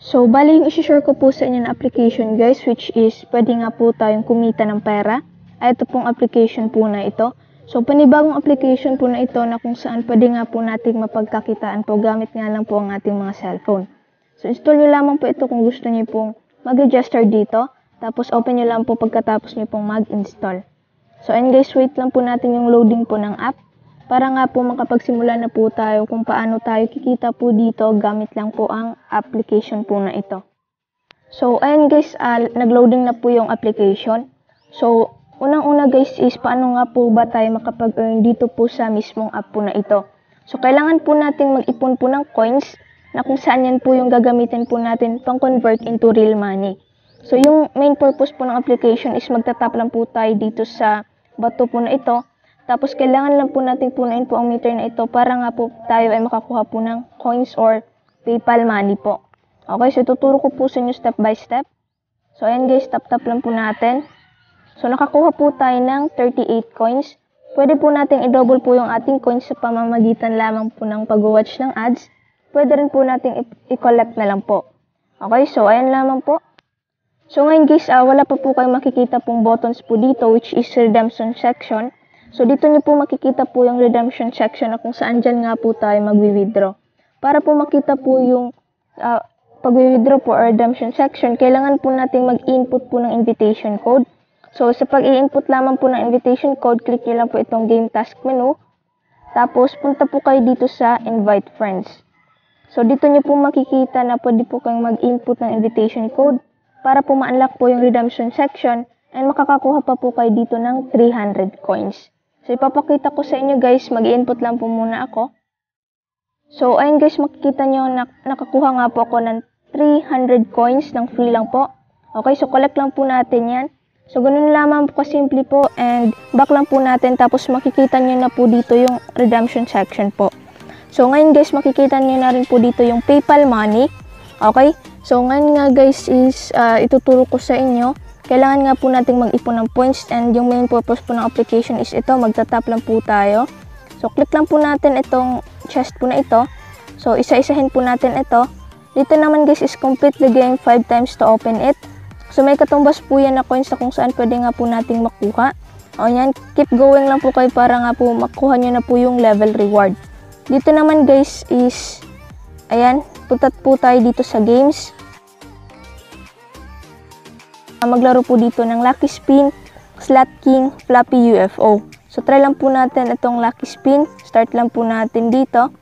So, bali yung isi-share ko po sa inyo na application guys, which is pwede nga po tayong kumita ng pera. Ay, ito pong application po na ito. So, panibagong application po na ito na kung saan pwede nga po nating mapagkakitaan po gamit nga lang po ang ating mga cellphone. So, install nyo lamang po ito kung gusto nyo pong mag-register dito. Tapos, open nyo lang po pagkatapos nyo pong mag-install. So, and guys, wait lang po natin yung loading po ng app. Para nga po makapagsimula na po tayo kung paano tayo kikita po dito gamit lang po ang application po na ito. So, ayan guys, nag-loading na po yung application. So, unang-una guys is paano nga po ba tayo makapag-earn dito po sa mismong app po na ito. So, kailangan po natin mag-ipon po ng coins na kung saan yan po yung gagamitin po natin pang convert into real money. So, yung main purpose po ng application is magtatap lang po tayo dito sa bato po na ito. Tapos, kailangan lang po natin punuin po ang meter na ito para nga po tayo ay makakuha po ng coins or PayPal money po. Okay, so tuturo ko po sa inyo step by step. So, ayan guys, tap-tap lang po natin. So, nakakuha po tayo ng 38 coins. Pwede po natin i-double po yung ating coins sa pamamagitan lamang po ng pag-watch ng ads. Pwede rin po natin i-collect na lang po. Okay, so ayan lamang po. So, ngayon guys, wala pa po kayong makikita pong buttons po dito which is redemption section. So, dito nyo po makikita po yung redemption section na kung saan dyan nga po tayo mag-withdraw. Para po makita po yung pag-withdraw po or redemption section, kailangan po natin mag-input po ng invitation code. So, sa pag-i-input lamang po ng invitation code, click nyo lang po itong game task menu. Tapos, punta po kayo dito sa invite friends. So, dito nyo po makikita na pwede po kayong mag-input ng invitation code para po ma-unlock po yung redemption section and makakakuha pa po kayo dito ng 300 coins. So, ipapakita ko sa inyo guys, mag-input lang po muna ako. So, ayun guys, makikita nyo na nakakuha nga po ako ng 300 coins ng free lang po. Okay, so collect lang po natin yan. So, ganun lamang po kasimple po and back lang po natin tapos makikita nyo na po dito yung redemption section po. So, ngayon guys, makikita nyo na rin po dito yung PayPal money. Okay, so ngayon nga guys is ituturo ko sa inyo. Kailangan nga po nating mag-ipon ng points and yung main purpose po ng application is ito, magtatap lang po tayo. So, click lang po natin itong chest po na ito. So, isa-isahin po natin ito. Dito naman guys is complete the game 5 times to open it. So, may katumbas po yan na coins na kung saan pwede nga po nating makuha. O yan, keep going lang po kayo para nga po makuha nyo na po yung level reward. Dito naman guys is, ayan, punta po tayo dito sa games. Maglaro po dito ng Lucky Spin, Slot King, Floppy UFO. So, try lang po natin itong Lucky Spin. Start lang po natin dito.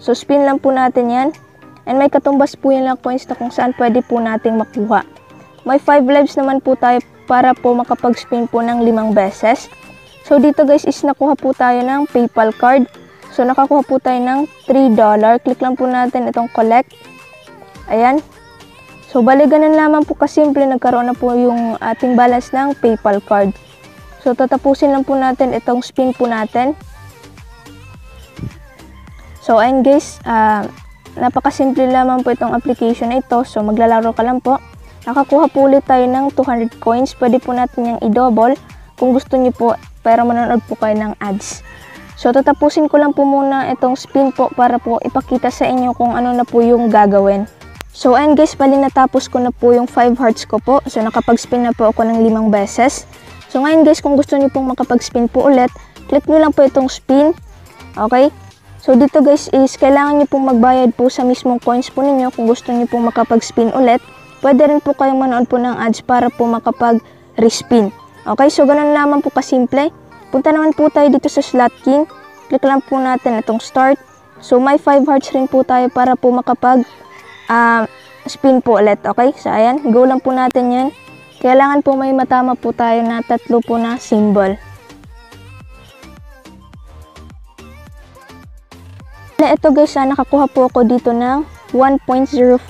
So, spin lang po natin yan. And may katumbas po yan lang coins na kung saan pwede po nating makuha. May 5 lives naman po tayo para po makapag-spin po ng 5 beses. So, dito guys is nakuha po tayo ng PayPal card. So, nakakuha po tayo ng $3. Click lang po natin itong collect. Ayan. So, bali ganun lamang po kasimple, nagkaroon na po yung ating balance ng PayPal card. So, tatapusin lang po natin itong spin po natin. So, ayun guys, napakasimple lamang po itong application na ito. So, maglalaro ka lang po. Nakakuha po ulit tayo ng 200 coins. Pwede po natin yung i-double kung gusto niyo po, pero manonood po kayo ng ads. So, tatapusin ko lang po muna itong spin po para po ipakita sa inyo kung ano na po yung gagawin. So, ayun guys, bali natapos ko na po yung 5 hearts ko po. So, nakapag-spin na po ako ng 5 beses. So, ngayon guys, kung gusto niyo pong makapag-spin po ulit, click nyo lang po itong spin. Okay? So, dito guys is, kailangan nyo pong magbayad po sa mismong coins po ninyo kung gusto nyo pong makapag-spin ulit. Pwede rin po kayong manood po ng ads para po makapag-respin. Okay? So, ganun lamang po kasimple. Punta naman po tayo dito sa Slot King. Click lang po natin itong start. So, may 5 hearts rin po tayo para po makapag spin po ulit, okay? So, ayan, go lang po natin yan. Kailangan po may matama po tayo na 3 po na symbol. Ito guys, nakakuha po ako dito ng $1.05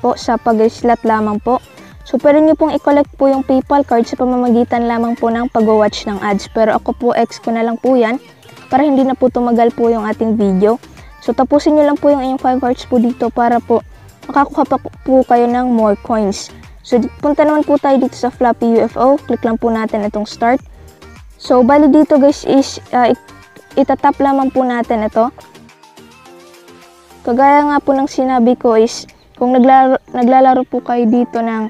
po sa pag-slot lamang po. So, pwede nyo pong i-collect po yung PayPal card sa pamamagitan lamang po ng pag-watch ng ads. Pero ako po, ex ko na lang po yan para hindi na po tumagal po yung ating video. So, tapusin nyo lang po yung inyong 5 hearts po dito para po makakuha pa po kayo ng more coins. So, punta naman po tayo dito sa Floppy UFO. Click lang po natin itong start. So, bali dito guys is itatap lamang po natin ito. kagaya nga po ng sinabi ko is, kung naglalaro po kayo dito ng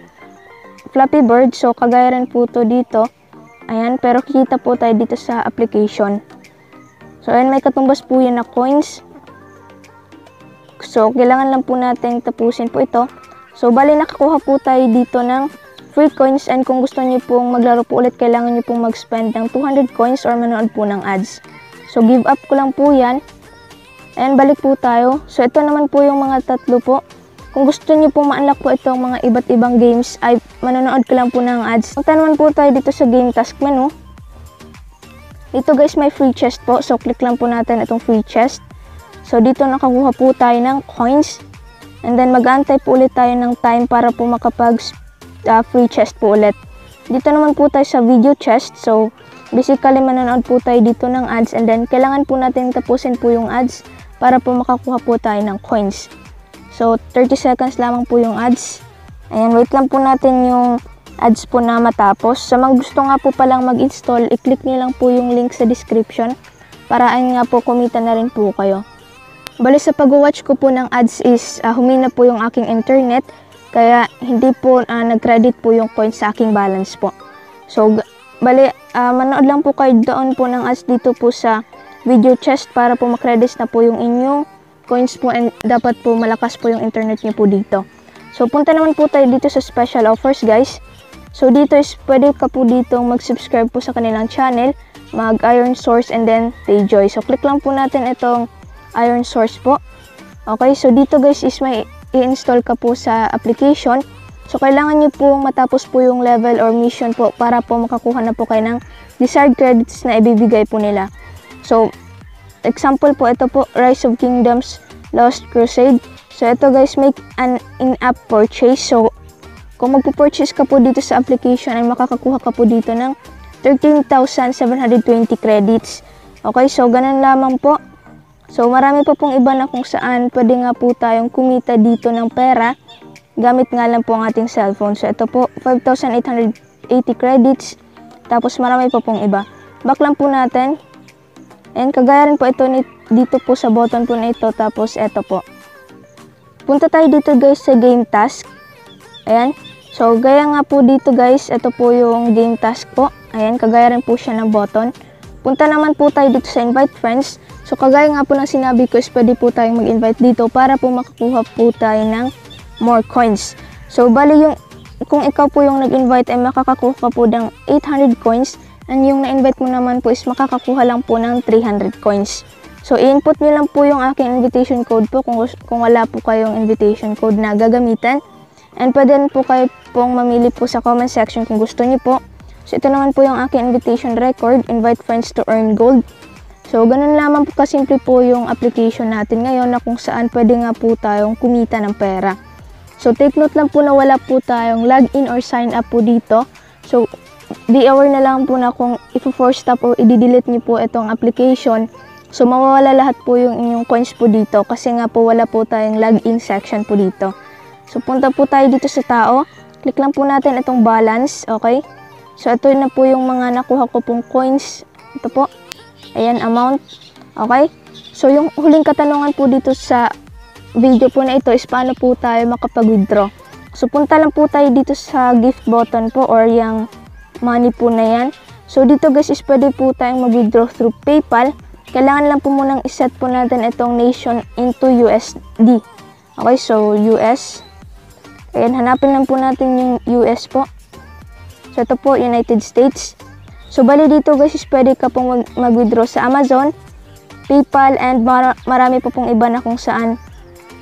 Flappy Bird, so kagaya rin po to dito. Ayan, pero kikita po tayo dito sa application. So, ayan, may katumbas po yan na coins. So, kailangan lang po natin tapusin po ito. So, bali nakakuha po tayo dito ng free coins, and kung gusto niyo pong maglaro po ulit, kailangan niyo pong mag-spend ng 200 coins or manood po ng ads. So, give up ko lang po yan. Ayan, balik po tayo. So, ito naman po yung mga tatlo po. Kung gusto niyo pong ma-unlock po itong mga iba't ibang games, ay manonood ka lang po ng ads. Punta naman po tayo dito sa game task menu. Dito guys, may free chest po. So, click lang po natin itong free chest. So, dito nakakuha po tayo ng coins. And then, mag-aantay po ulit tayo ng time para po makapag free chest po ulit. Dito naman po tayo sa video chest. So, basically, manonood po tayo dito ng ads. And then, kailangan po natin tapusin po yung ads para po makakuha po tayo ng coins. So, 30 seconds lamang po yung ads. Ayan, wait lang po natin yung ads po na matapos. Sa mga gusto nga po palang mag-install, i-click nyo lang po yung link sa description para ayun nga po, kumita na rin po kayo. Bali sa pag-watch ko po ng ads is humina po yung aking internet, kaya hindi po nag-credit po yung coins sa aking balance po. So, bali, manood lang po kayo doon po ng ads dito po sa video chest para po makredit na po yung inyong coins po, and dapat po malakas po yung internet niyo po dito. So, punta naman po tayo dito sa special offers guys. So, dito is pwede ka po dito mag-subscribe po sa kanilang channel, mag-Iron Source, and then Payjoy. So, click lang po natin itong Iron Source po. Okay, so dito guys is may i-install ka po sa application. So, kailangan nyo po matapos po yung level or mission po para po makakuha na po kayo ng desired credits na ibibigay po nila. So, example po, ito po, Rise of Kingdoms, Lost Crusade. So, ito guys, make an in-app purchase. So, kung magpo-purchase ka po dito sa application, ay makakakuha ka po dito ng 13,720 credits. Okay, so, ganun lamang po. So, marami pa pong iba na kung saan pwede nga po tayong kumita dito ng pera gamit nga lang po ang ating cellphone. So, ito po, 5,880 credits. Tapos, marami pa pong iba. Back lang po natin. And kagaya rin po ito dito po sa button po na ito. Tapos ito po. Punta tayo dito guys sa game task. Ayan. So gaya nga po dito guys. Ito po yung game task po. Ayan. Kagaya rin po siya ng button. Punta naman po tayo dito sa invite friends. So kagaya nga po ng sinabi ko is pwede po tayong mag-invite dito para po makakuha po tayo ng more coins. So bali yung kung ikaw po yung nag-invite ay makakakuha ka po ng 800 coins. And yung na-invite mo naman po is makakakuha lang po ng 300 coins. So, i-input nyo lang po yung aking invitation code po kung wala po kayong invitation code na gagamitan. And pwede rin po kayo pong mamili po sa comment section kung gusto nyo po. So, ito naman po yung aking invitation record, invite friends to earn gold. So, ganun lamang po kasimple po yung application natin ngayon na kung saan pwede nga po tayong kumita ng pera. So, take note lang po na wala po tayong login or sign up po dito. So, be aware na lang po na kung i-force stop or i-delete niyo po itong application, so mawawala lahat po yung inyong coins po dito kasi nga po wala po tayong login section po dito. So punta po tayo dito sa tao, click lang po natin itong balance, okay? So ito na po yung mga nakuha ko pong coins, ito po, ayan, amount, okay? So yung huling katanungan po dito sa video po na ito is paano po tayo makapag-withdraw. So punta lang po tayo dito sa gift button po or yung money po na yan. So, dito guys is pwede po tayong mag-withdraw through PayPal. Kailangan lang po munang iset po natin itong nation into USD. Okay, so US. Ayan, hanapin lang po natin yung US po. So, ito po, United States. So, bali dito guys is pwede ka pong mag-withdraw sa Amazon, PayPal, and marami po pong iba na kung saan.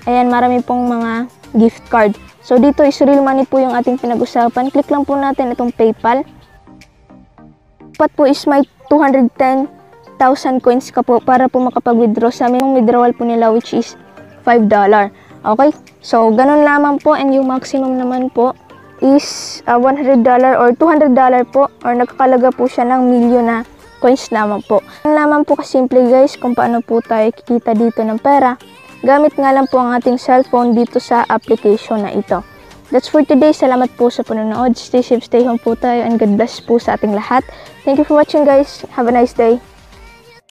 Ayan, marami pong mga gift card. So, dito is real money po yung ating pinag-usapan. Click lang po natin itong PayPal. Dapat po is may 210,000 coins ka po para po makapag-withdraw sa aming withdrawal po nila which is $5. Okay? So, ganun lamang po and yung maximum naman po is $100 or $200 po or nakakalaga po siya ng milyon na coins lamang po. Ganun lamang po kasimple guys kung paano po tayo kikita dito ng pera. Gamit nga lang po ang ating cellphone dito sa application na ito. That's for today. Salamat po sa panonood. Stay safe, stay home po tayo, and God bless po sa ating lahat. Thank you for watching guys. Have a nice day.